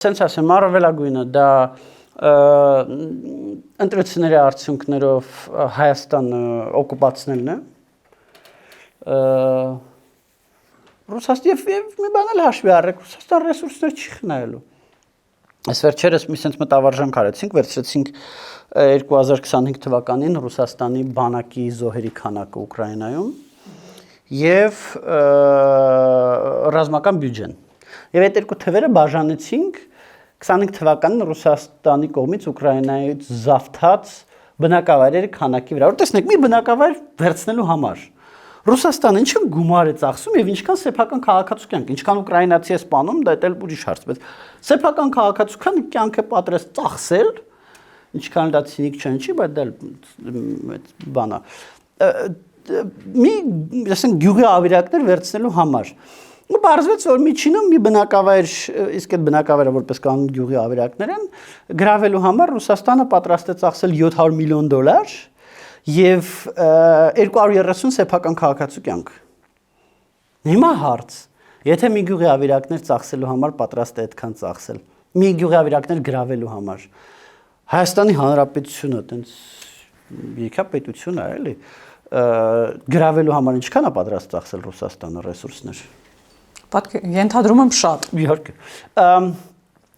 Սենց ասեմ, առավելագույնը դա ընտրությունների արդյունքներով Հայաստանը օկուպացնելն է։ Ռուսաստան եւ մի բան էլ հաշվի առեք, Ռուսաստան ռեսուրսներ չի խնայելու։ Այս վերջերս մի sense մտավարժանք արեցինք, վերցրեցինք 2025 թվականին Ռուսաստանի բանակի զոհերի քանակը Ուկրաինայում եւ ռազմական բյուջեն։ Եվ այդ երկու թվերը բաժանեցինք 25 թվականին Ռուսաստանի կողմից Ուկրաինայից զավթած բնակավայրերի քանակի վրա։ Որ տեսնեք, մի բնակավայր վերցնելու համար Ռուսաստանը ինչքան գումար է ծախսում եւ ինչքան սեփական քաղաքացու կյանք, ինչքան ուկրաինացի է սպանում, դա էլ ուրիշ հարց, բայց սեփական քաղաքացու կյանքը պատրաստ ծախսել, ինչքան դա ցինիկ չի, բայց դա բան է։ Մի, ասենք, գյուղի ավիրակներ վերցնելու համար։ Ու բարձվեց, որ միջինում մի բնակավայր, իսկ այդ բնակավայրը որպես կանոն գյուղի ավիրակներ են, գրավելու համար Ռուսաստանը պատրաստ է ծախսել $700 միլիոն եւ 230 սեփական քաղաքացու կյանք։ Հիմա հարց, եթե մի գյուղի ավիրակներ ծախսելու համար պատրաստ է այդքան ծախսել, մի գյուղի ավիրակներ գրավելու համար, Հայաստանի Հանրապետությունը այտենց եկապետություն է, էլի, գրավելու համար ինչքան է պատրաստ ծախսել Ռուսաստանը ռեսուրսներ։ Ենթադրում եմ շատ։ Իհարկե։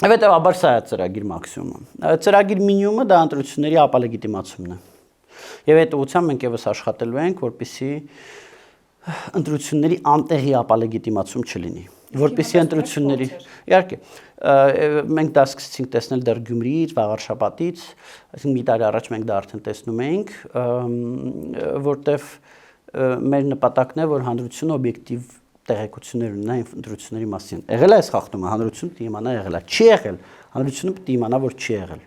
Հետևաբար սա է ծրագիր մաքսիմումը։ Ծրագիր մինիմումը դա ընտրությունների ապալեգիտիմացումն է։ Եվ այդ ուղղությամբ մենք եւս աշխատելու ենք, որպեսզի ընտրությունների անտեղի ապալեգիտիմացում չլինի, որպեսզի ընտրությունների, իհարկե, մենք դա սկսեցինք տեսնել դեռ Գյումրիից, Վաղարշապատից, այսինքն մի տարի առաջ մենք դա արդեն տեսնում էինք, որտեվ մեր նպատակն է, որ հանրությունը օբյեկտիվ տեղեկություններ ունենա ընտրությունների մասին։ Եղել է այս խախտումը, հանրությունը պետք է իմանա եղել է, չի եղել, հանրությունը պետք է իմանա, որ չի եղել։